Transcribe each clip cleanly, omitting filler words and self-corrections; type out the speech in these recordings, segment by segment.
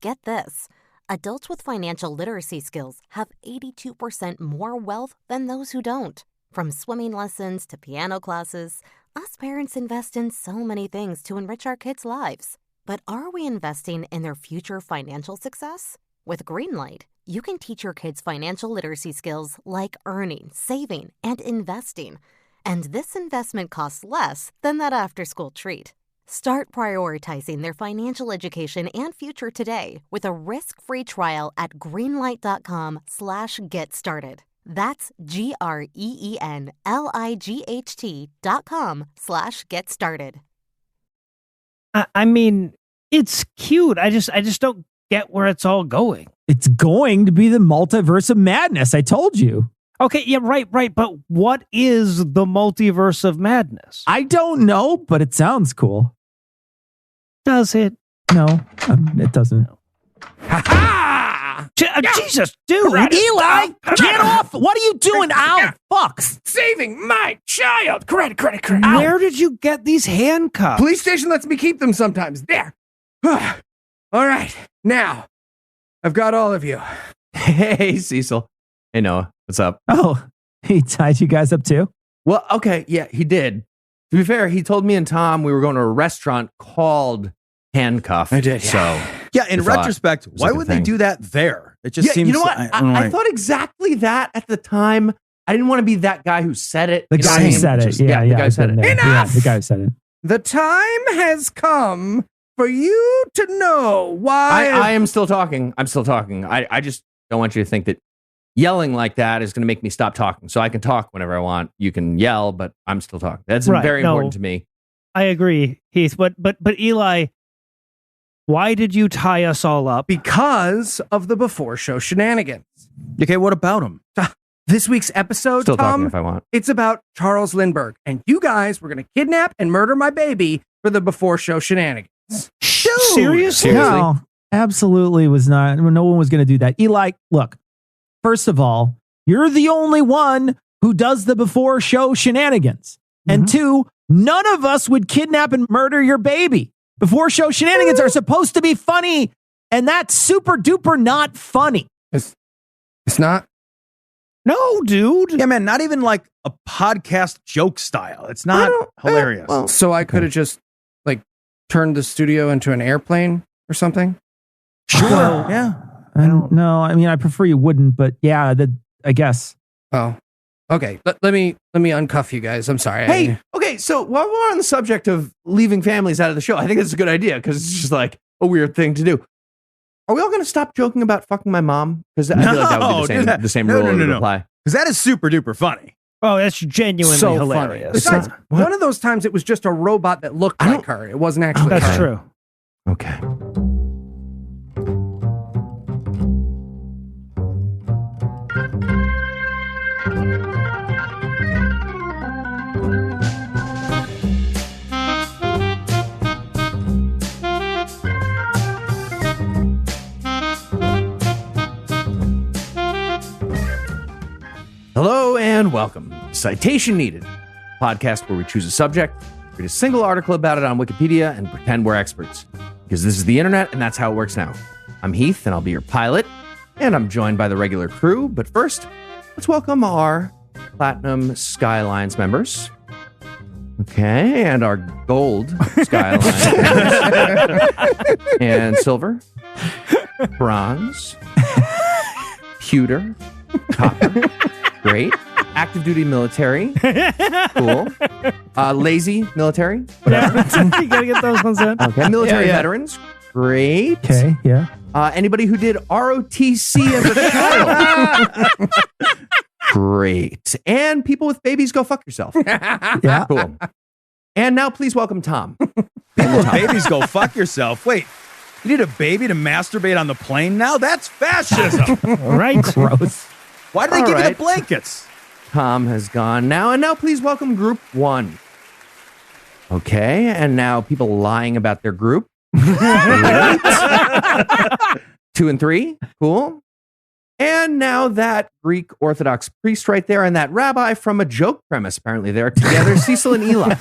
Get this. Adults with financial literacy skills have 82% more wealth than those who don't. From swimming lessons to piano classes, us parents invest in so many things to enrich our kids' lives. But are we investing in their future financial success? With Greenlight, you can teach your kids financial literacy skills like earning, saving, and investing. And this investment costs less than that after-school treat. Start prioritizing their financial education and future today with a risk-free trial at greenlight.com/get-started. That's greenlight.com/get-started. I mean, it's cute. I just don't get where it's all going. It's going to be the multiverse of madness. I told you. Okay, yeah, right. But what is the multiverse of madness? I don't know, but it sounds cool. Does it? No, it doesn't. Ha-ha! Jesus, dude. Eli, get off. What are you doing? Ow, fuck. Saving my child. Credit. Where did you get these handcuffs? Police station lets me keep them sometimes. There. All right. Now, I've got all of you. Hey, Cecil. Hey, Noah. What's up? Oh, he tied you guys up too? Well, okay. Yeah, he did. To be fair, he told me and Tom we were going to a restaurant called Handcuff. I did. So, yeah, in retrospect, why would they do that there? It just seems... You know what? I thought exactly that at the time. I didn't want to be that guy who said it. The guy who said it. Yeah, the guy who said it. Enough! Yeah, the guy who said it. The time has come for you to know why... I am still talking. I'm still talking. I just don't want you to think that yelling like that is going to make me stop talking. So I can talk whenever I want. You can yell, but I'm still talking. That's very important to me. I agree, Heath. But Eli, why did you tie us all up? Because of the before show shenanigans. Okay, what about him? This week's episode, Still Tom, talking if I want. It's about Charles Lindbergh. And you guys were going to kidnap and murder my baby for the before show shenanigans. Seriously? No, absolutely was not. No one was going to do that. Eli, look, first of all, you're the only one who does the before show shenanigans. And two, none of us would kidnap and murder your baby. Before show shenanigans are supposed to be funny, and that's super duper not funny. It's not? No, dude. Yeah, man, not even like a podcast joke style. It's not hilarious. So I could have just turned the studio into an airplane or something? Sure. Yeah. I don't know. I mean, I prefer you wouldn't, but yeah, I guess. Oh, okay. Let me uncuff you guys. I'm sorry. Hey, okay. So while we're on the subject of leaving families out of the show, I think that's a good idea because it's just like a weird thing to do. Are we all going to stop joking about fucking my mom? Because I feel like that would be the same rule would apply. Because that is super duper funny. Oh, that's genuinely so hilarious. Funny. Besides, one of those times it was just a robot that looked like her. It wasn't actually That's her. true. Okay. Hello and welcome to Citation Needed, a podcast where we choose a subject, read a single article about it on Wikipedia, and pretend we're experts. Because this is the internet, and that's how it works now. I'm Heath, and I'll be your pilot, and I'm joined by the regular crew. But first, let's welcome our Platinum Skylines members. Okay, and our Gold Skylines members. And Silver, Bronze, Pewter, Copper. Great. Active duty military. Cool. Lazy military. Whatever. You gotta get those ones in. Okay. Military veterans. Great. Okay, yeah. Anybody who did ROTC as a child. Great. And people with babies, go fuck yourself. Yeah. Cool. And now please welcome Tom. People with babies, go fuck yourself. Wait, you need a baby to masturbate on the plane now? That's fascism. Right. Gross. Why did they give you the blankets? Tom has gone now. And now please welcome group one. Okay. And now people lying about their group. 2 and 3. Cool. And now that Greek Orthodox priest right there and that rabbi from a joke premise. Apparently they're together. Cecil and Eli.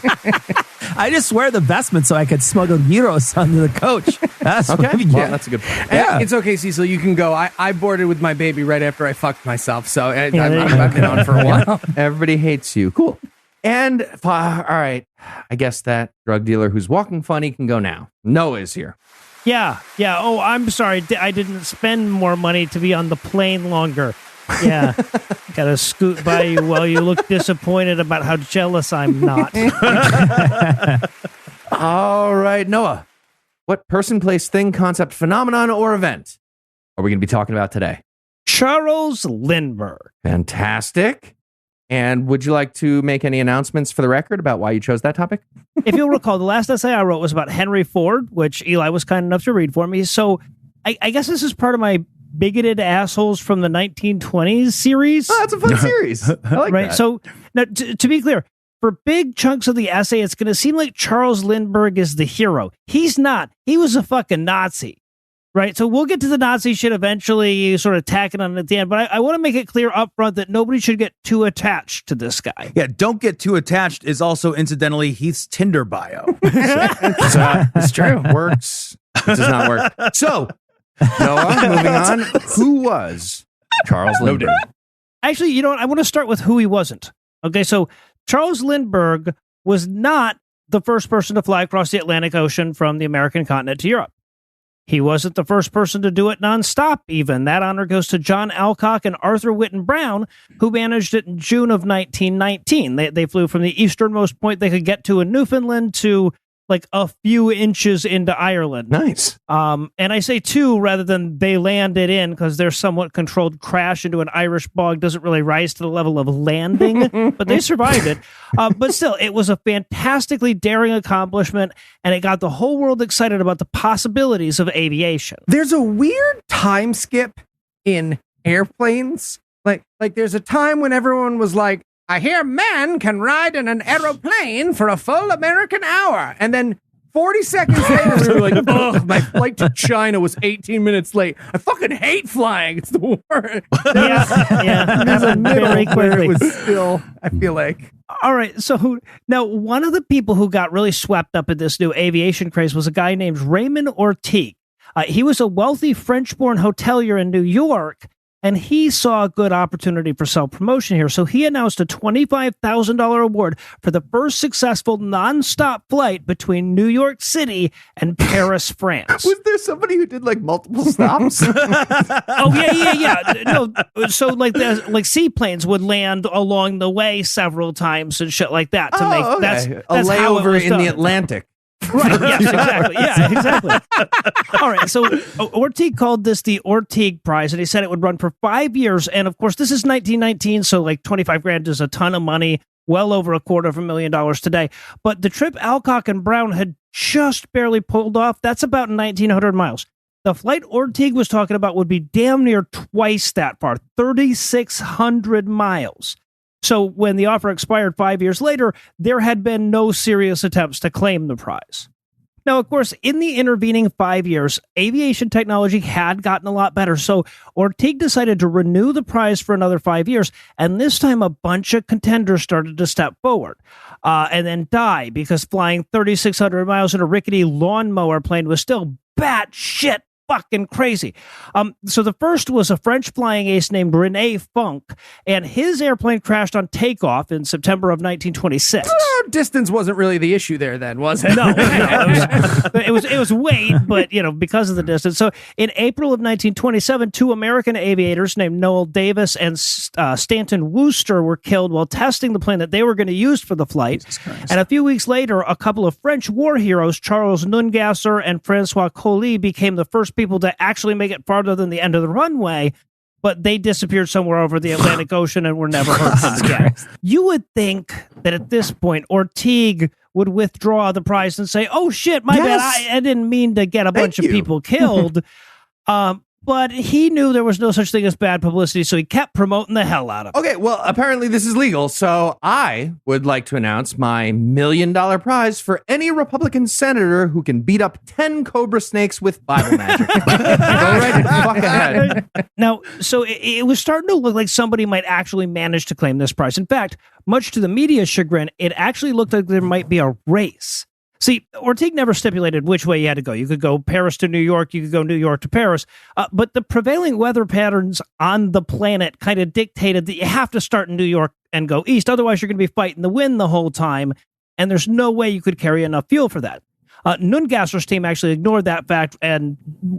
I just wear the vestment so I could smuggle euros under the coach. That's Okay, what, well, that's a good point. Yeah. It's okay, Cecil. You can go. I boarded with my baby right after I fucked myself, so I've been on for a while. Everybody hates you. Cool. And all right, I guess that drug dealer who's walking funny can go now. Noah's here. Yeah. Oh, I'm sorry. I didn't spend more money to be on the plane longer. Yeah. Gotta scoot by you while you look disappointed about how jealous I'm not. All right, Noah. What person, place, thing, concept, phenomenon, or event are we going to be talking about today? Charles Lindbergh. Fantastic. And would you like to make any announcements for the record about why you chose that topic? If you'll recall, the last essay I wrote was about Henry Ford, which Eli was kind enough to read for me. So I guess this is part of my bigoted assholes from the 1920s series. Oh, that's a fun series. I like right. that. So now, to be clear, for big chunks of the essay, it's going to seem like Charles Lindbergh is the hero. He's not. He was a fucking Nazi. Right. So we'll get to the Nazi shit eventually, sort of tacking on it at the end. But I want to make it clear up front that nobody should get too attached to this guy. Yeah, don't get too attached is also incidentally Heath's Tinder bio. It's true. Works. It does not work. So, Noah, moving on. Who was Charles Lindbergh? Actually, you know what? I want to start with who he wasn't. Okay, so Charles Lindbergh was not the first person to fly across the Atlantic Ocean from the American continent to Europe. He wasn't the first person to do it nonstop, even. That honor goes to John Alcock and Arthur Whitten Brown, who managed it in June of 1919. They flew from the easternmost point they could get to in Newfoundland to like a few inches into Ireland. Nice. And I say two rather than they landed in because their somewhat controlled crash into an Irish bog doesn't really rise to the level of landing, but they survived it. But still, it was a fantastically daring accomplishment, and it got the whole world excited about the possibilities of aviation. There's a weird time skip in airplanes. Like there's a time when everyone was like, I hear man can ride in an aeroplane for a full American hour. And then 40 seconds later, we were like, oh, my flight to China was 18 minutes late. I fucking hate flying. It's the worst. Yeah. There's a middle Very where quickly. it was still, I feel like. All right. So now one of the people who got really swept up in this new aviation craze was a guy named Raymond Ortigue. He was a wealthy French-born hotelier in New York, and he saw a good opportunity for self-promotion here. So he announced a $25,000 award for the first successful nonstop flight between New York City and Paris, France. Was there somebody who did like multiple stops? Oh, yeah. No, so like seaplanes would land along the way several times and shit like that to make that's a how it layover was in done. the Atlantic. Right, yes, exactly. Yeah, exactly. All right, so Ortigue called this the Ortigue Prize, and he said it would run for 5 years. And of course, this is 1919, so like 25 grand is a ton of money, well over $250,000 today. But the trip Alcock and Brown had just barely pulled off, that's about 1,900 miles. The flight Ortigue was talking about would be damn near twice that far, 3,600 miles. So when the offer expired 5 years later, there had been no serious attempts to claim the prize. Now, of course, in the intervening 5 years, aviation technology had gotten a lot better. So Ortigue decided to renew the prize for another 5 years. And this time, a bunch of contenders started to step forward and then die because flying 3,600 miles in a rickety lawnmower plane was still batshit fucking crazy. So the first was a French flying ace named Rene Funk, and his airplane crashed on takeoff in September of 1926. Distance wasn't really the issue there then, was it? No, it was weight, but because of the distance. So in April of 1927, two American aviators named Noel Davis and Stanton Wooster were killed while testing the plane that they were going to use for the flight. And a few weeks later, a couple of French war heroes, Charles Nungasser and Francois Colli, became the first people to actually make it farther than the end of the runway, but they disappeared somewhere over the Atlantic Ocean and were never heard from again. You would think that at this point, Ortigue would withdraw the prize and say, oh shit, my bad, I didn't mean to get a bunch of people killed. But but he knew there was no such thing as bad publicity, so he kept promoting the hell out of it. Okay, well, apparently this is legal, so I would like to announce my $1 million prize for any Republican senator who can beat up 10 cobra snakes with Bible magic. Go right the fuck ahead. Now, so it was starting to look like somebody might actually manage to claim this prize. In fact, much to the media's chagrin, it actually looked like there might be a race. See, Ortiz never stipulated which way you had to go. You could go Paris to New York, you could go New York to Paris, but the prevailing weather patterns on the planet kind of dictated that you have to start in New York and go east. Otherwise, you're going to be fighting the wind the whole time, and there's no way you could carry enough fuel for that. Nungasser's team actually ignored that fact, and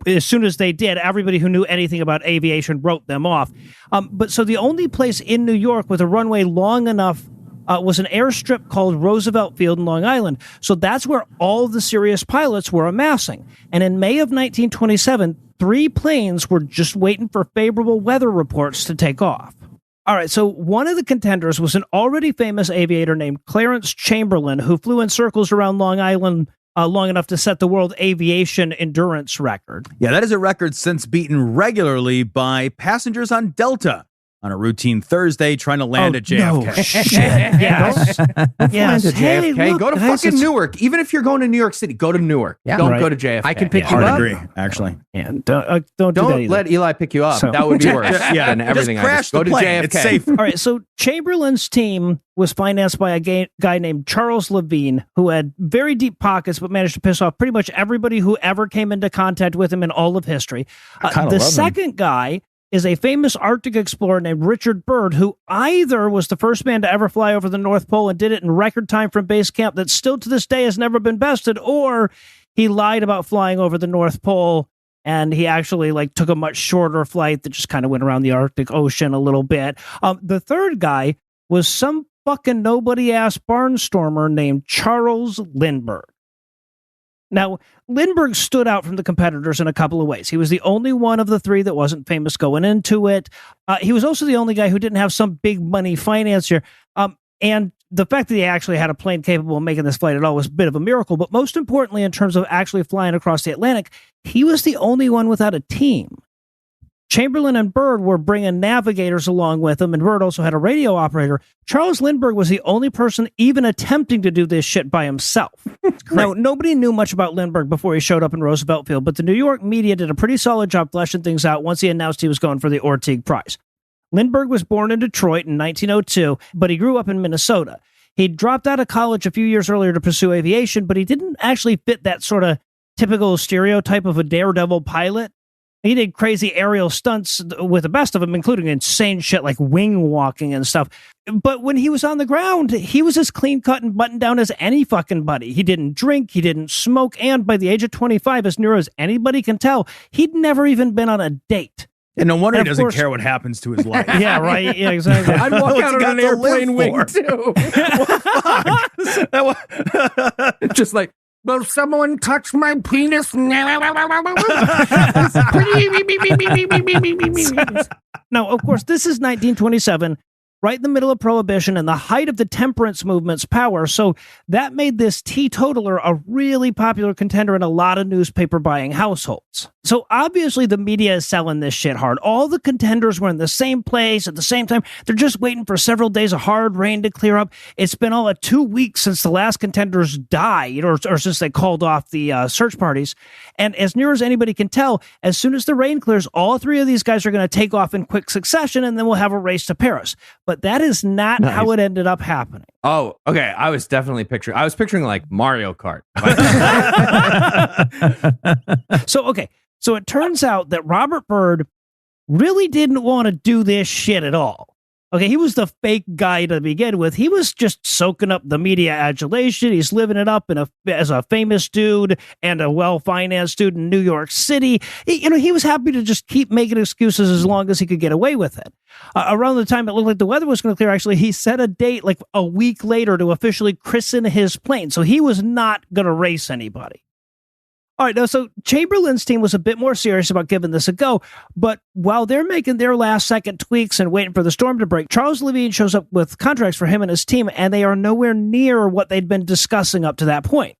as soon as they did, everybody who knew anything about aviation wrote them off. But so the only place in New York with a runway long enough was an airstrip called Roosevelt Field in Long Island. So that's where all the serious pilots were amassing. And in May of 1927, 3 planes were just waiting for favorable weather reports to take off. All right, so one of the contenders was an already famous aviator named Clarence Chamberlain, who flew in circles around Long Island long enough to set the world aviation endurance record. Yeah, that is a record since beaten regularly by passengers on Delta on a routine Thursday trying to land at JFK. No shit. Yes. Land to Hey, JFK. look, Go to guys, fucking it's- Newark. Even if you're going to New York City, go to Newark. Yeah. Don't Right. go to JFK. I can pick you Hard up. to agree, actually. And don't do that Don't either. let Eli pick you up. So- That would be worse Yeah, than everything. just crash Go the to plane. JFK. It's safe. All right, so Chamberlain's team was financed by a guy named Charles Levine, who had very deep pockets but managed to piss off pretty much everybody who ever came into contact with him in all of history. kinda The love him. second guy is a famous Arctic explorer named Richard Byrd, who either was the first man to ever fly over the North Pole and did it in record time from base camp that still to this day has never been bested, or he lied about flying over the North Pole and he actually took a much shorter flight that just kind of went around the Arctic Ocean a little bit. The third guy was some fucking nobody-ass barnstormer named Charles Lindbergh. Now, Lindbergh stood out from the competitors in a couple of ways. He was the only one of the 3 that wasn't famous going into it. He was also the only guy who didn't have some big money financier. And the fact that he actually had a plane capable of making this flight at all was a bit of a miracle. But most importantly, in terms of actually flying across the Atlantic, he was the only one without a team. Chamberlain and Byrd were bringing navigators along with him, and Byrd also had a radio operator. Charles Lindbergh was the only person even attempting to do this shit by himself. Now, nobody knew much about Lindbergh before he showed up in Roosevelt Field, but the New York media did a pretty solid job fleshing things out once he announced he was going for the Ortiz Prize. Lindbergh was born in Detroit in 1902, but he grew up in Minnesota. He dropped out of college a few years earlier to pursue aviation, but he didn't actually fit that sort of typical stereotype of a daredevil pilot. He did crazy aerial stunts with the best of them, including insane shit like wing walking and stuff. But when he was on the ground, he was as clean cut and buttoned down as any fucking buddy. He didn't drink, he didn't smoke, and by the age of 25, as near as anybody can tell, he'd never even been on a date. And no wonder And he of doesn't course- care what happens to his life. Yeah, right. Yeah, exactly. I'd walk What's out he on got an to live airplane wing for? too. Just like, will someone touch my penis? Now, of course, this is 1927, right in the middle of Prohibition and the height of the temperance movement's power. So that made this teetotaler a really popular contender in a lot of newspaper buying households. So obviously the media is selling this shit hard. All the contenders were in the same place at the same time. They're just waiting for several days of hard rain to clear up. It's been all of 2 weeks since the last contenders died or since they called off the search parties. And as near as anybody can tell, as soon as the rain clears, all 3 of these guys are going to take off in quick succession and then we'll have a race to Paris. But that is not how it ended up happening. Oh, okay. I was picturing like Mario Kart. So it turns out that Robert Byrd really didn't want to do this shit at all. Okay, he was the fake guy to begin with. He was just soaking up the media adulation. He's living it up as a famous dude and a well-financed dude in New York City. He was happy to just keep making excuses as long as he could get away with it. Around the time it looked like the weather was going to clear, actually, he set a date like a week later to officially christen his plane. So he was not going to race anybody. All right, now, so Chamberlain's team was a bit more serious about giving this a go, but while they're making their last-second tweaks and waiting for the storm to break, Charles Levine shows up with contracts for him and his team, and they are nowhere near what they'd been discussing up to that point.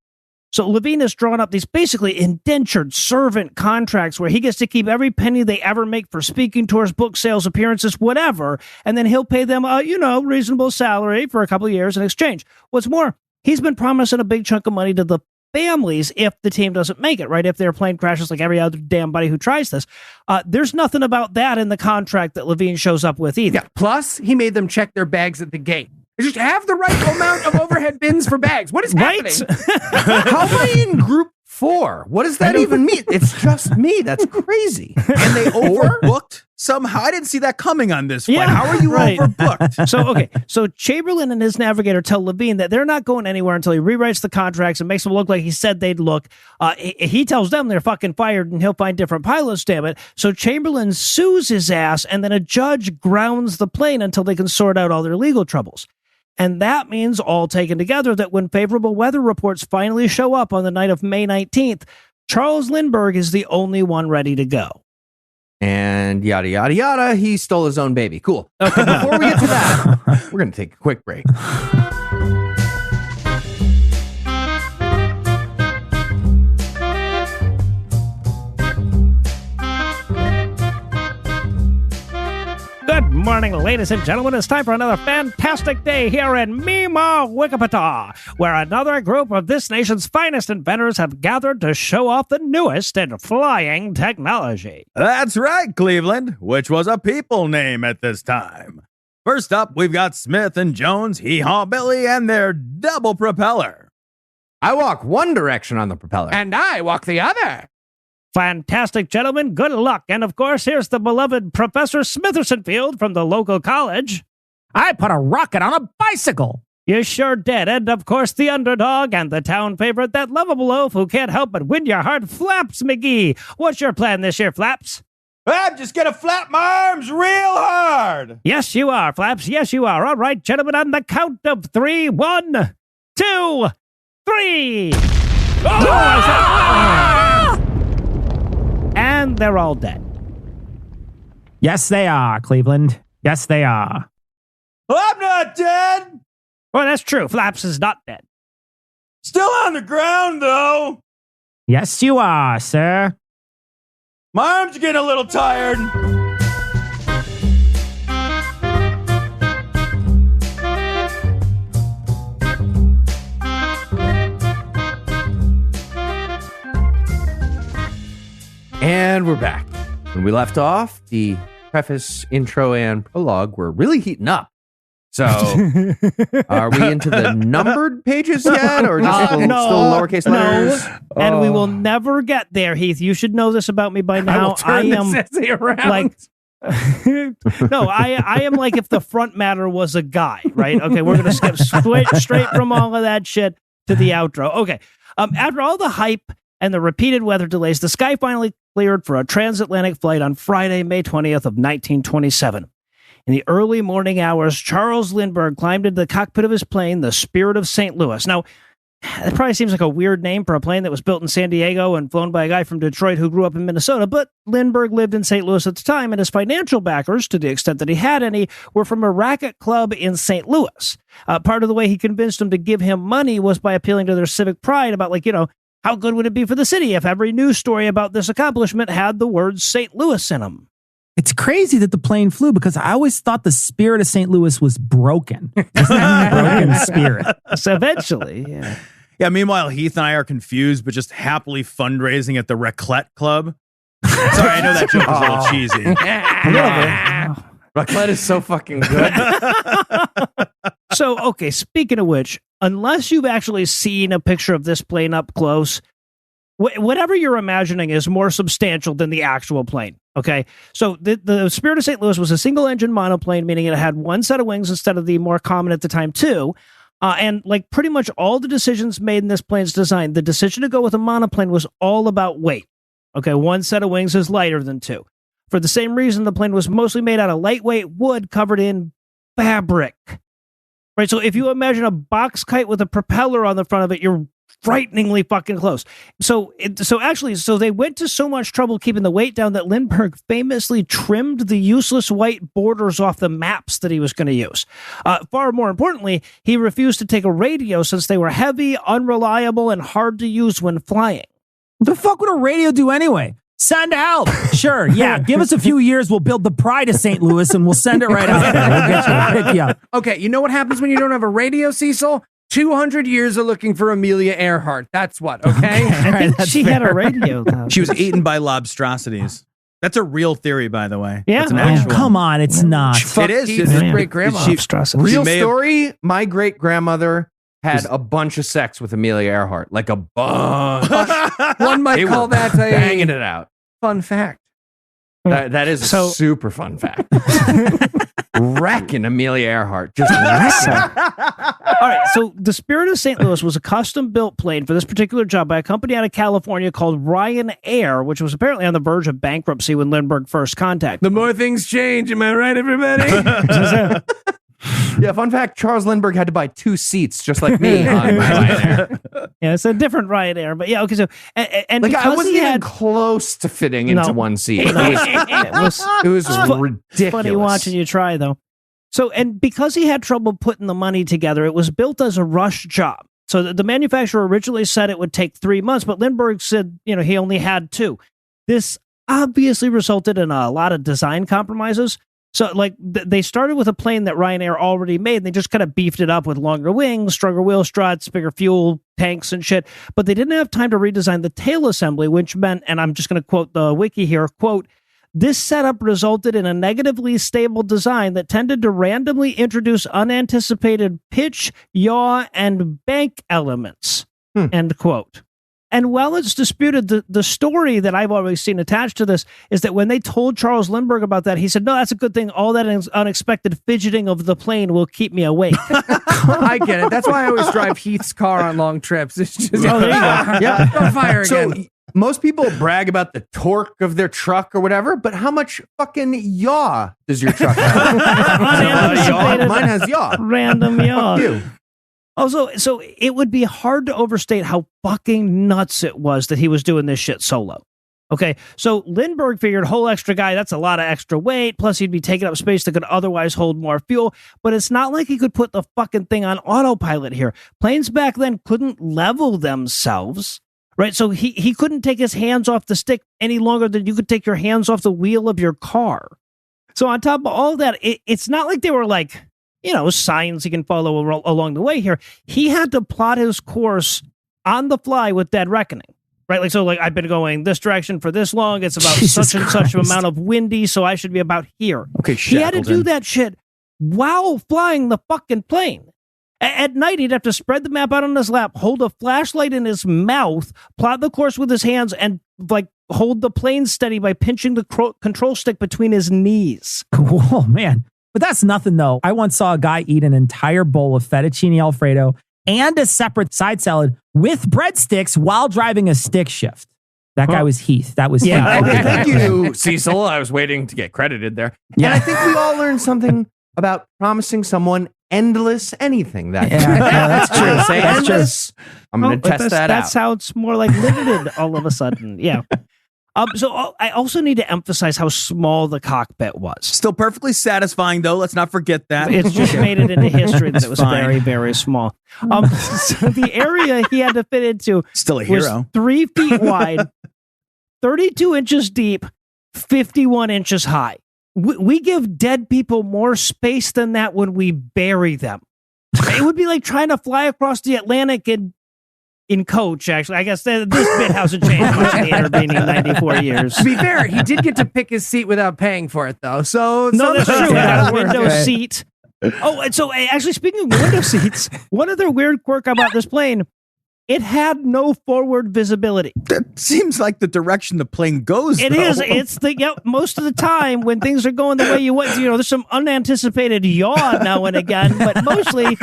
So Levine has drawn up these basically indentured servant contracts where he gets to keep every penny they ever make for speaking tours, book sales, appearances, whatever, and then he'll pay them a, reasonable salary for a couple of years in exchange. What's more, he's been promising a big chunk of money to the families if the team doesn't make it, right? If their plane crashes like every other damn buddy who tries this. There's nothing about that in the contract that Levine shows up with either. Yeah, plus, he made them check their bags at the gate. Just have the right amount of overhead bins for bags. What is happening? How am I in group 4? What does that even mean? It's just me. That's crazy. And they overbooked somehow. I didn't see that coming on this flight. Yeah, How are you overbooked? So Chamberlain and his navigator tell Levine that they're not going anywhere until he rewrites the contracts and makes them look like he said they'd look. He tells them they're fucking fired and he'll find different pilots, damn it. So Chamberlain sues his ass, and then a judge grounds the plane until they can sort out all their legal troubles. And that means, all taken together, that when favorable weather reports finally show up on the night of May 19th, Charles Lindbergh is the only one ready to go. And yada, yada, yada, he stole his own baby. Cool. Okay, before we get to that, we're going to take a quick break. Good morning, ladies and gentlemen. It's time for another fantastic day here in Mima, Wikipata, where another group of this nation's finest inventors have gathered to show off the newest in flying technology. That's right, Cleveland, which was a people name at this time. First up, we've got Smith and Jones, Hee Haw Billy, and their double propeller. I walk one direction on the propeller. And I walk the other. Fantastic, gentlemen. Good luck. And of course, here's the beloved Professor Smitherson Field from the local college. I put a rocket on a bicycle. You sure did. And of course, the underdog and the town favorite, that lovable oaf who can't help but win your heart, Flaps McGee. What's your plan this year, Flaps? I'm just going to flap my arms real hard. Yes, you are, Flaps. Yes, you are. All right, gentlemen, on the count of 3, 1, 2, 3. And they're all dead. Yes, they are, Cleveland. Yes, they are. I'm not dead. Well, that's true. Flaps is not dead. Still on the ground, though. Yes, you are, sir. My arms are getting a little tired. And we're back. When we left off, the preface, intro, and prologue were really heating up. So, are we into the numbered pages yet, or just still lowercase letters? No. And we will never get there, Heath. You should know this about me by now. I am around. I am like if the front matter was a guy, right? Okay, we're going to skip straight from all of that shit to the outro. Okay, after all the hype and the repeated weather delays, the sky finally cleared for a transatlantic flight on Friday, May 20th of 1927. In the early morning hours, Charles Lindbergh climbed into the cockpit of his plane, the Spirit of St. Louis. Now, it probably seems like a weird name for a plane that was built in San Diego and flown by a guy from Detroit who grew up in Minnesota, but Lindbergh lived in St. Louis at the time, and his financial backers, to the extent that he had any, were from a racket club in St. Louis. Part of the way he convinced them to give him money was by appealing to their civic pride about, how good would it be for the city if every news story about this accomplishment had the words St. Louis in them? It's crazy that the plane flew because I always thought the Spirit of St. Louis was broken. It's not a broken spirit. So eventually, yeah. Yeah, meanwhile, Heath and I are confused, but just happily fundraising at the Raclette Club. Sorry, I know that joke is a little cheesy. A little bit. Raclette is so fucking good. So, okay, speaking of which, unless you've actually seen a picture of this plane up close, whatever you're imagining is more substantial than the actual plane, okay? So the Spirit of St. Louis was a single-engine monoplane, meaning it had one set of wings instead of the more common at the time, two. And like pretty much all the decisions made in this plane's design, the decision to go with a monoplane was all about weight. Okay, one set of wings is lighter than two. For the same reason, the plane was mostly made out of lightweight wood covered in fabric. Right, so if you imagine a box kite with a propeller on the front of it, you're frighteningly fucking close. So they went to so much trouble keeping the weight down that Lindbergh famously trimmed the useless white borders off the maps that he was going to use. Far more importantly, he refused to take a radio since they were heavy, unreliable, and hard to use when flying. What the fuck would a radio do anyway? Send help. Sure, yeah. Give us a few years. We'll build the Pride of St. Louis and we'll send it right out there. We'll get you. Pick you up. Okay, you know what happens when you don't have a radio, Cecil? 200 years of looking for Amelia Earhart. That's what, okay? I think she had a radio, though. She was eaten by lobstrosities. That's a real theory, by the way. Yeah. That's an Oh, actual. come on, it's not. It is. Keith's It's- great-grandma. Real may have- story, my great-grandmother had a bunch of sex with Amelia Earhart. Like a bunch. One might They call were that a banging it out. fun fact. That is So- a super fun fact. Wrecking Amelia Earhart. Just wrecking her. All right, so the Spirit of St. Louis was a custom-built plane for this particular job by a company out of California called Ryanair, which was apparently on the verge of bankruptcy when Lindbergh first contacted. The more things change, am I right, everybody? Yeah, fun fact, Charles Lindbergh had to buy 2 seats just like me on my Ryanair. Yeah, it's a different Ryanair, but yeah, okay. So and Like I because wasn't he even had close to fitting into No. one seat. it was Ridiculous. funny watching you try though. So and because he had trouble putting the money together, it was built as a rush job. So the manufacturer originally said it would take 3 months, but Lindbergh said he only had 2. This obviously resulted in a lot of design compromises. So, they started with a plane that Ryanair already made, and they just kind of beefed it up with longer wings, stronger wheel struts, bigger fuel tanks and shit. But they didn't have time to redesign the tail assembly, which meant, and I'm just going to quote the wiki here, quote, "This setup resulted in a negatively stable design that tended to randomly introduce unanticipated pitch, yaw, and bank elements," end quote. And while it's disputed, the story that I've always seen attached to this is that when they told Charles Lindbergh about that, he said, "No, that's a good thing. All that unexpected fidgeting of the plane will keep me awake." I get it. That's why I always drive Heath's car on long trips. It's just, Oh, there you go. Yeah. Don't fire again. So most people brag about the torque of their truck or whatever, but how much fucking yaw does your truck have? Unanticipated Mine has yaw. random yaw. Fuck you. Also, so it would be hard to overstate how fucking nuts it was that he was doing this shit solo. Okay, so Lindbergh figured whole extra guy, that's a lot of extra weight, plus he'd be taking up space that could otherwise hold more fuel, but it's not like he could put the fucking thing on autopilot here. Planes back then couldn't level themselves, right? So he couldn't take his hands off the stick any longer than you could take your hands off the wheel of your car. So on top of all that, it's not like they were like, signs he can follow along the way here. He had to plot his course on the fly with dead reckoning, right? So I've been going this direction for this long. It's about Jesus such and such Christ. amount of windy, so I should be about here. Okay, He had to do Shackleton. that shit while flying the fucking plane. At night, he'd have to spread the map out on his lap, hold a flashlight in his mouth, plot the course with his hands, and hold the plane steady by pinching the control stick between his knees. Oh, man. But that's nothing, though. I once saw a guy eat an entire bowl of fettuccine Alfredo and a separate side salad with breadsticks while driving a stick shift. That guy was Heath. That was Yeah. Heath. Okay, thank you, Cecil. I was waiting to get credited there. Yeah. And I think we all learned something about promising someone endless anything. That Yeah, that's true. Say That's true. endless. I'm going to test that That out. sounds more like limited all of a sudden. Yeah. So I also need to emphasize how small the cockpit was. Still perfectly satisfying, though. Let's not forget that. It's just made it into history that That's it was fine. very, very small. So the area he had to fit into Still a was hero. 3 feet wide, 32 inches deep, 51 inches high. We give dead people more space than that when we bury them. It would be like trying to fly across the Atlantic in coach, actually. I guess this bit hasn't changed much in the intervening 94 years. To be fair, he did get to pick his seat without paying for it, though. So No, that's sometimes true. it It does had a work. window Okay. seat. Oh, and so actually, speaking of window seats, one other weird quirk about this plane, it had no forward visibility. That seems like the direction the plane goes. It though. is. It's most of the time when things are going the way you want. There's some unanticipated yaw now and again, but mostly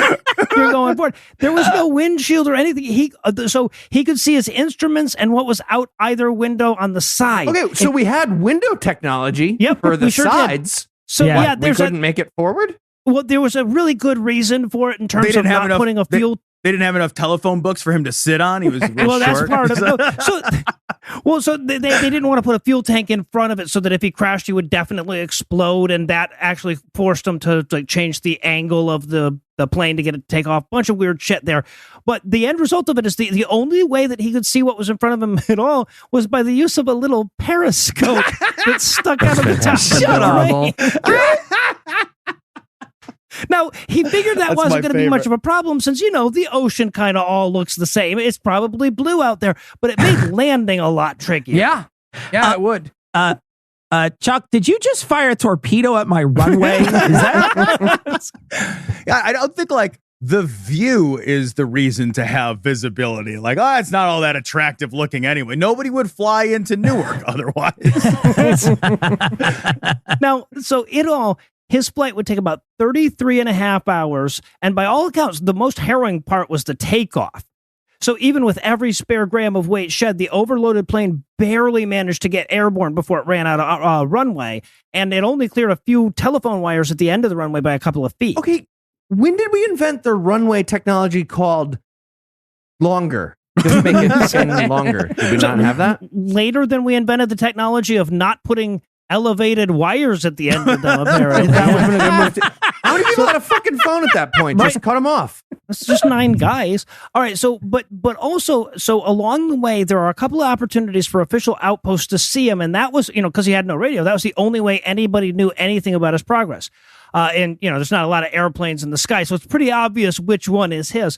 you're going forward. There was no windshield or anything. So he could see his instruments and what was out either window on the side. Okay, so we had window technology Yep, for the we sure did. sides. So Yeah. yeah, We there's couldn't make it forward? there was a really good reason for it in terms of didn't have not enough- putting a they- fuel. They didn't have enough telephone books for him to sit on. He was real well, that's short. part of it. So they didn't want to put a fuel tank in front of it so that if he crashed, he would definitely explode, and that actually forced him to like change the angle of the plane to get it to take off. Bunch of weird shit there. But the end result of it is the only way that he could see what was in front of him at all was by the use of a little periscope that stuck out of the top of the plane. Now, he figured that wasn't going to be much of a problem since, the ocean kind of all looks the same. It's probably blue out there, but it made landing a lot trickier. Yeah, it would. Chuck, did you just fire a torpedo at my runway? Is that? Yeah, I don't think like the view is the reason to have visibility. Like, it's not all that attractive looking anyway. Nobody would fly into Newark otherwise. Now, so his flight would take about 33 and a half hours. And by all accounts, the most harrowing part was the takeoff. So even with every spare gram of weight shed, the overloaded plane barely managed to get airborne before it ran out of runway. And it only cleared a few telephone wires at the end of the runway by a couple of feet. Okay, when did we invent the runway technology called longer? Just make it spin longer. Did we not have that? Later than we invented the technology of not putting elevated wires at the end of them, apparently. That would have been a good move to- How many people had a fucking phone at that point? Just cut them off. It's just 9 guys. All right. So, but also, along the way, there are a couple of opportunities for official outposts to see him. And that was, because he had no radio, that was the only way anybody knew anything about his progress. And there's not a lot of airplanes in the sky, so it's pretty obvious which one is his.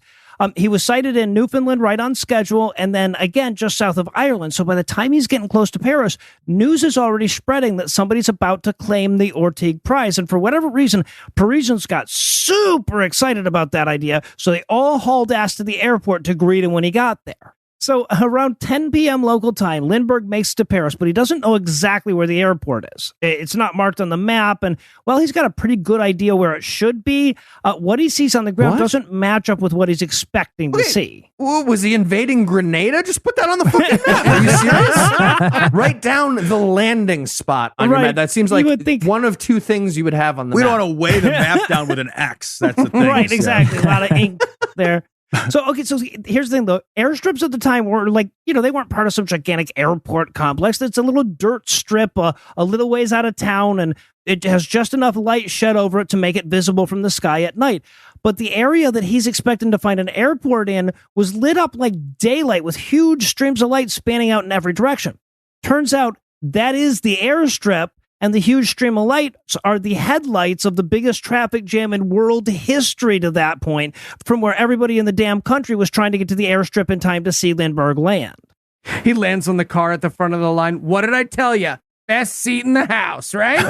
He was sighted in Newfoundland right on schedule, and then again just south of Ireland. So by the time he's getting close to Paris, news is already spreading that somebody's about to claim the Orteig Prize. And for whatever reason, Parisians got super excited about that idea, so they all hauled ass to the airport to greet him when he got there. So around 10 p.m. local time, Lindbergh makes it to Paris, but he doesn't know exactly where the airport is. It's not marked on the map, and, well, he's got a pretty good idea where it should be. What he sees on the ground doesn't match up with what he's expecting to see. Was he invading Grenada? Just put that on the fucking map. Are you serious? Write down the landing spot on your map. That seems like one of two things you would have on the map. We don't want to weigh the map down with an X. That's the thing. Right, exactly. A lot of ink there. So here's the thing, though. Airstrips at the time were like, they weren't part of some gigantic airport complex. It's a little dirt strip a little ways out of town, and it has just enough light shed over it to make it visible from the sky at night. But the area that he's expecting to find an airport in was lit up like daylight with huge streams of light spanning out in every direction. Turns out that is the airstrip, and the huge stream of lights are the headlights of the biggest traffic jam in world history to that point, from where everybody in the damn country was trying to get to the airstrip in time to see Lindbergh land. He lands on the car at the front of the line. What did I tell you? Best seat in the house, right?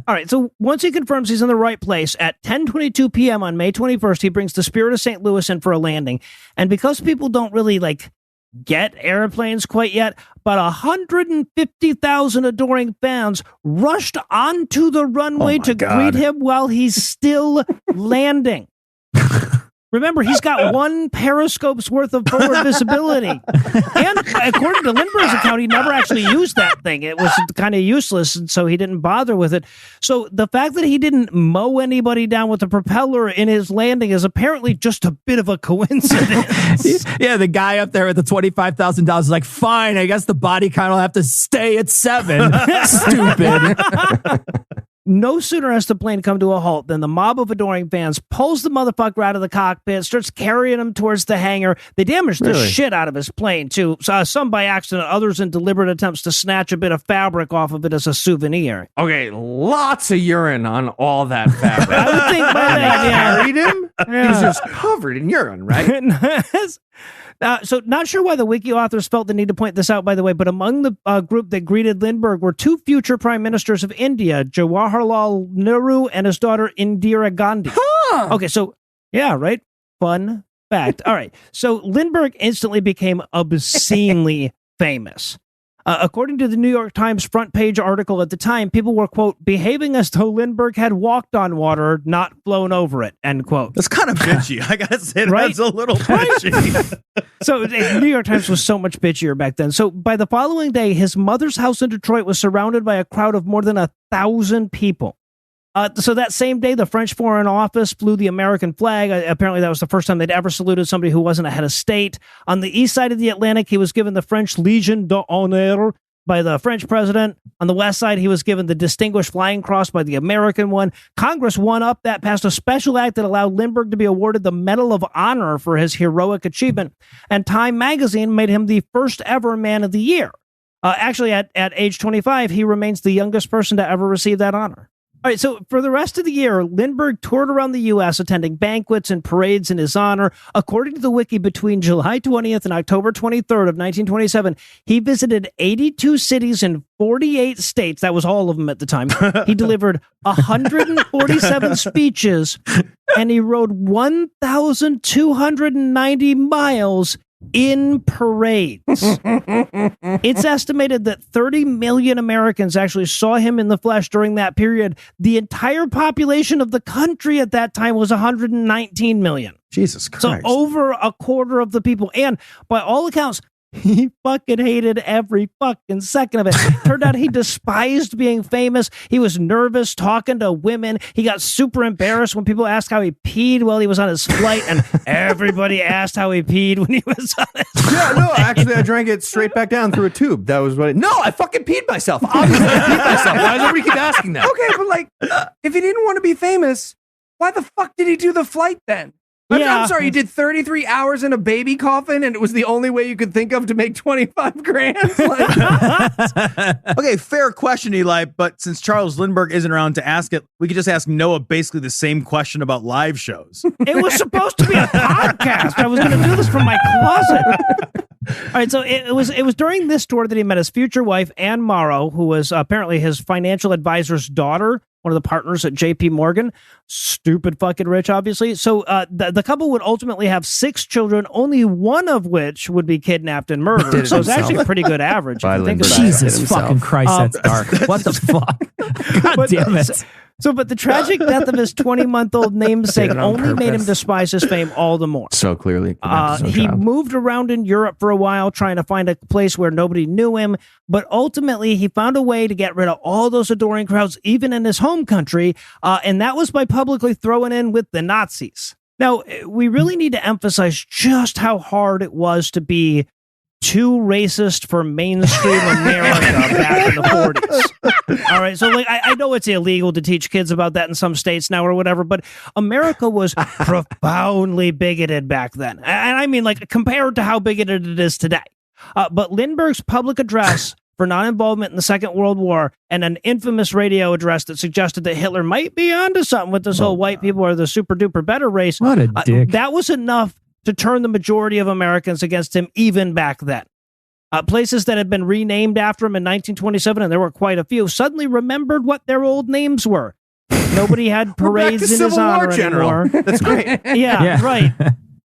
All right, so once he confirms he's in the right place, at 10:22 p.m. on May 21st, he brings the Spirit of St. Louis in for a landing. And because people don't really, get airplanes quite yet, but 150,000 adoring fans rushed onto the runway to greet him while he's still landing. Remember, he's got one periscope's worth of forward visibility. And according to Lindbergh's account, he never actually used that thing. It was kind of useless, and so he didn't bother with it. So the fact that he didn't mow anybody down with a propeller in his landing is apparently just a bit of a coincidence. Yeah, the guy up there with the $25,000 is like, fine, I guess the body count will have to stay at 7. Stupid. No sooner has the plane come to a halt than the mob of adoring fans pulls the motherfucker out of the cockpit, starts carrying him towards the hangar. They damage the shit out of his plane, too. Some by accident, others in deliberate attempts to snatch a bit of fabric off of it as a souvenir. Okay, lots of urine on all that fabric. I would think by that, carried him? Yeah. He was just covered in urine, right? So not sure why the wiki authors felt the need to point this out, by the way, but among the group that greeted Lindbergh were 2 future prime ministers of India, Jawaharlal Nehru and his daughter Indira Gandhi. Huh. Okay, so, yeah, right? Fun fact. All right, so Lindbergh instantly became obscenely famous. According to the New York Times front page article at the time, people were, quote, behaving as though Lindbergh had walked on water, not flown over it, end quote. That's kind of bitchy. I got to say, that's a little bitchy. So the New York Times was so much bitchier back then. So by the following day, his mother's house in Detroit was surrounded by a crowd of more than 1,000 people. So that same day, the French Foreign Office flew the American flag. Apparently, that was the first time they'd ever saluted somebody who wasn't a head of state. On the east side of the Atlantic, he was given the French Legion d'Honneur by the French president. On the west side, he was given the Distinguished Flying Cross by the American one. Congress won up that, passed a special act that allowed Lindbergh to be awarded the Medal of Honor for his heroic achievement. And Time magazine made him the first ever Man of the Year. Actually, at age 25, he remains the youngest person to ever receive that honor. All right, so for the rest of the year, Lindbergh toured around the U.S. attending banquets and parades in his honor. According to the wiki, between July 20th and October 23rd of 1927, he visited 82 cities in 48 states. That was all of them at the time. He delivered 147 speeches, and he rode 1,290 miles in parades. It's estimated that 30 million Americans actually saw him in the flesh during that period. The entire population of the country at that time was 119 million. Jesus Christ. So over a quarter of the people. And by all accounts, he fucking hated every fucking second of it. Turned out he despised being famous. He was nervous talking to women. He got super embarrassed when people asked how he peed while he was on his flight, and everybody asked how he peed when he was on his flight. Yeah, no, actually, I drank it straight back down through a tube. That was what No, I fucking peed myself. Obviously, I peed myself. Why does everybody keep asking that? Okay, but like, if he didn't want to be famous, why the fuck did he do the flight then? I'm sorry, you did 33 hours in a baby coffin and it was the only way you could think of to make 25 grand? Okay, fair question, Eli, but since Charles Lindbergh isn't around to ask it, we could just ask Noah basically the same question about live shows. It was supposed to be a podcast. I was going to do this from my closet. All right, so it was during this tour that he met his future wife, Anne Morrow, who was apparently his financial advisor's daughter, one of the partners at J.P. Morgan. Stupid fucking rich, obviously. So the couple would ultimately have 6 children, only one of which would be kidnapped and murdered. So it's actually a pretty good average. If you think about Jesus fucking Christ, that's dark. What the fuck? God damn it. But the tragic death of his 20-month-old namesake only made him despise his fame all the more. So clearly. He moved around in Europe for a while trying to find a place where nobody knew him, but ultimately he found a way to get rid of all those adoring crowds, even in his home country, and that was by publicly throwing in with the Nazis. Now, we really need to emphasize just how hard it was to be too racist for mainstream America back in the 40s. All right, so like I know it's illegal to teach kids about that in some states now or whatever, but America was profoundly bigoted back then. And I mean, like, compared to how bigoted it is today. But Lindbergh's public address for non-involvement in the Second World War and an infamous radio address that suggested that Hitler might be onto something with this whole white people are the super-duper better race. What a dick. That was enough to turn the majority of Americans against him even back then. Places that had been renamed after him in 1927, and there were quite a few, suddenly remembered what their old names were. Nobody had parades in his honor anymore. That's great. Yeah, right.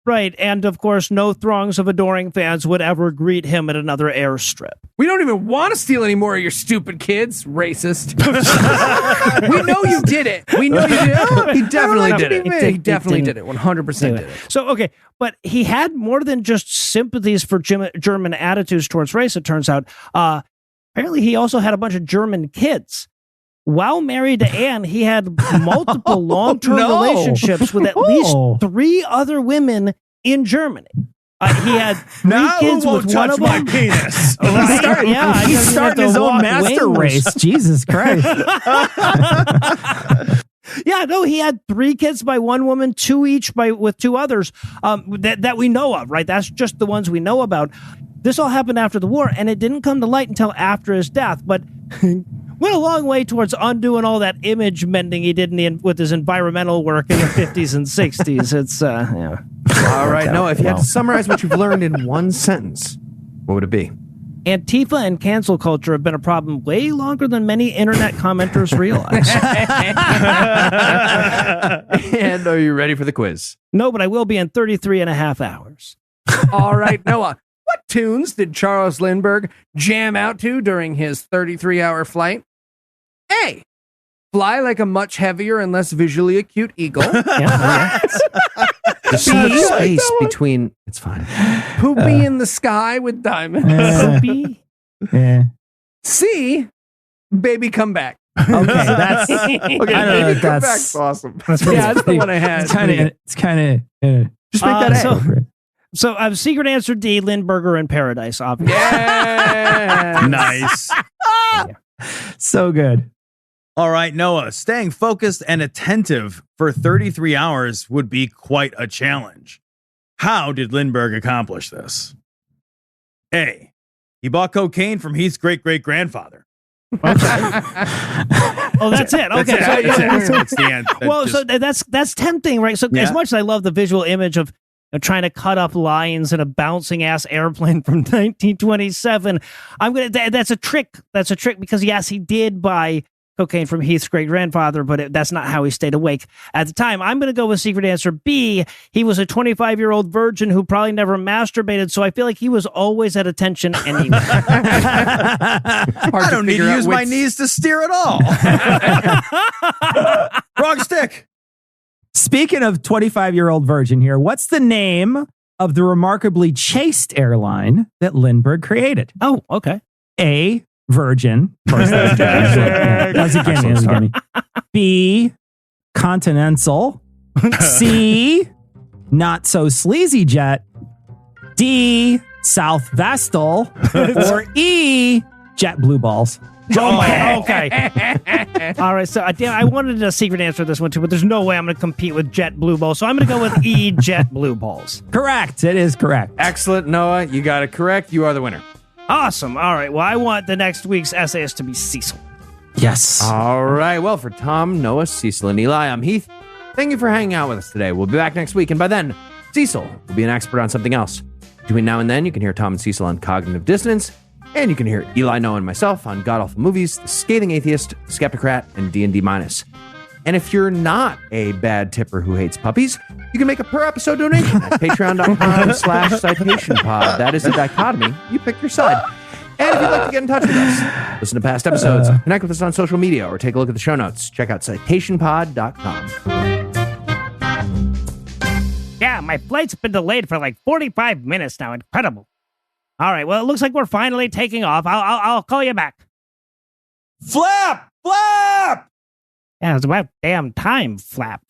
Right, and of course, no throngs of adoring fans would ever greet him at another airstrip. We don't even want to steal any more of your stupid kids, racist. We know you did it. We know you did it. He definitely did it. He definitely did it. 100% did it. So, okay, but he had more than just sympathies for German attitudes towards race, it turns out. Apparently, he also had a bunch of German kids. While married to Anne, he had multiple long-term relationships with at least 3 other women in Germany. He had 3 kids with one of them. Penis. Right? He's starting his own master race. Jesus Christ. Yeah, no, he had 3 kids by one woman, 2 each with 2 others that we know of, right? That's just the ones we know about. This all happened after the war, and it didn't come to light until after his death, but went a long way towards undoing all that image mending he did with his environmental work in the 50s and 60s. It's, yeah. All right, Noah, if you had to summarize what you've learned in one sentence, what would it be? Antifa and cancel culture have been a problem way longer than many internet commenters realize. And are you ready for the quiz? No, but I will be in 33 and a half hours. All right, Noah. What tunes did Charles Lindbergh jam out to during his 33-hour flight? A. Fly like a much heavier and less visually acute eagle. There's so much space between. It's fine. Poopy in the sky with diamonds. Poopy? Yeah. C. Baby Come Back. Okay, that's Okay, I don't know maybe if come that's back. Awesome. Yeah, that's the one I had. It's kind of Just make that A. So secret answer D, Lindbergh in Paradise, obviously. Yeah. Nice. so good. All right, Noah, staying focused and attentive for 33 hours would be quite a challenge. How did Lindbergh accomplish this? A. He bought cocaine from Heath's great-great-grandfather. Oh, that's it. Okay. That's the end. Well, so that's tempting, right? So as much as I love the visual image of trying to cut up lines in a bouncing ass airplane from 1927, that's a trick. That's a trick because yes, he did buy cocaine from Heath's great grandfather, but that's not how he stayed awake at the time. I'm going to go with secret answer B. He was a 25-year-old virgin who probably never masturbated, so I feel like he was always at attention anyway. I don't need to use my knees to steer at all. Wrong stick. Speaking of 25-year-old virgin here, what's the name of the remarkably chaste airline that Lindbergh created? Oh, okay. A. Virgin. Of course, that was a gimme. B. Continental. C. Not so sleazy jet. D. South Vestal. Or E. Jet blue balls. Oh my! Okay. All right. So I wanted a secret answer to this one too, but there's no way I'm going to compete with Jet Blue Balls. So I'm going to go with E. Jet Blue Balls. Correct. It is correct. Excellent, Noah. You got it correct. You are the winner. Awesome. All right. Well, I want the next week's essayist to be Cecil. Yes. All right. Well, for Tom, Noah, Cecil, and Eli, I'm Heath. Thank you for hanging out with us today. We'll be back next week, and by then, Cecil will be an expert on something else. Between now and then, you can hear Tom and Cecil on cognitive dissonance, and you can hear Eli, Noah, and myself on God-Awful Movies, The Scathing Atheist, Skeptocrat, and D&D Minus. And if you're not a bad tipper who hates puppies, you can make a per-episode donation at patreon.com/citationpod. That is a dichotomy. You pick your side. And if you'd like to get in touch with us, listen to past episodes, connect with us on social media, or take a look at the show notes, check out citationpod.com. Yeah, my flight's been delayed for like 45 minutes now. Incredible. All right. Well, it looks like we're finally taking off. I'll call you back. Flap! Flap! Yeah, it's about damn time, flap.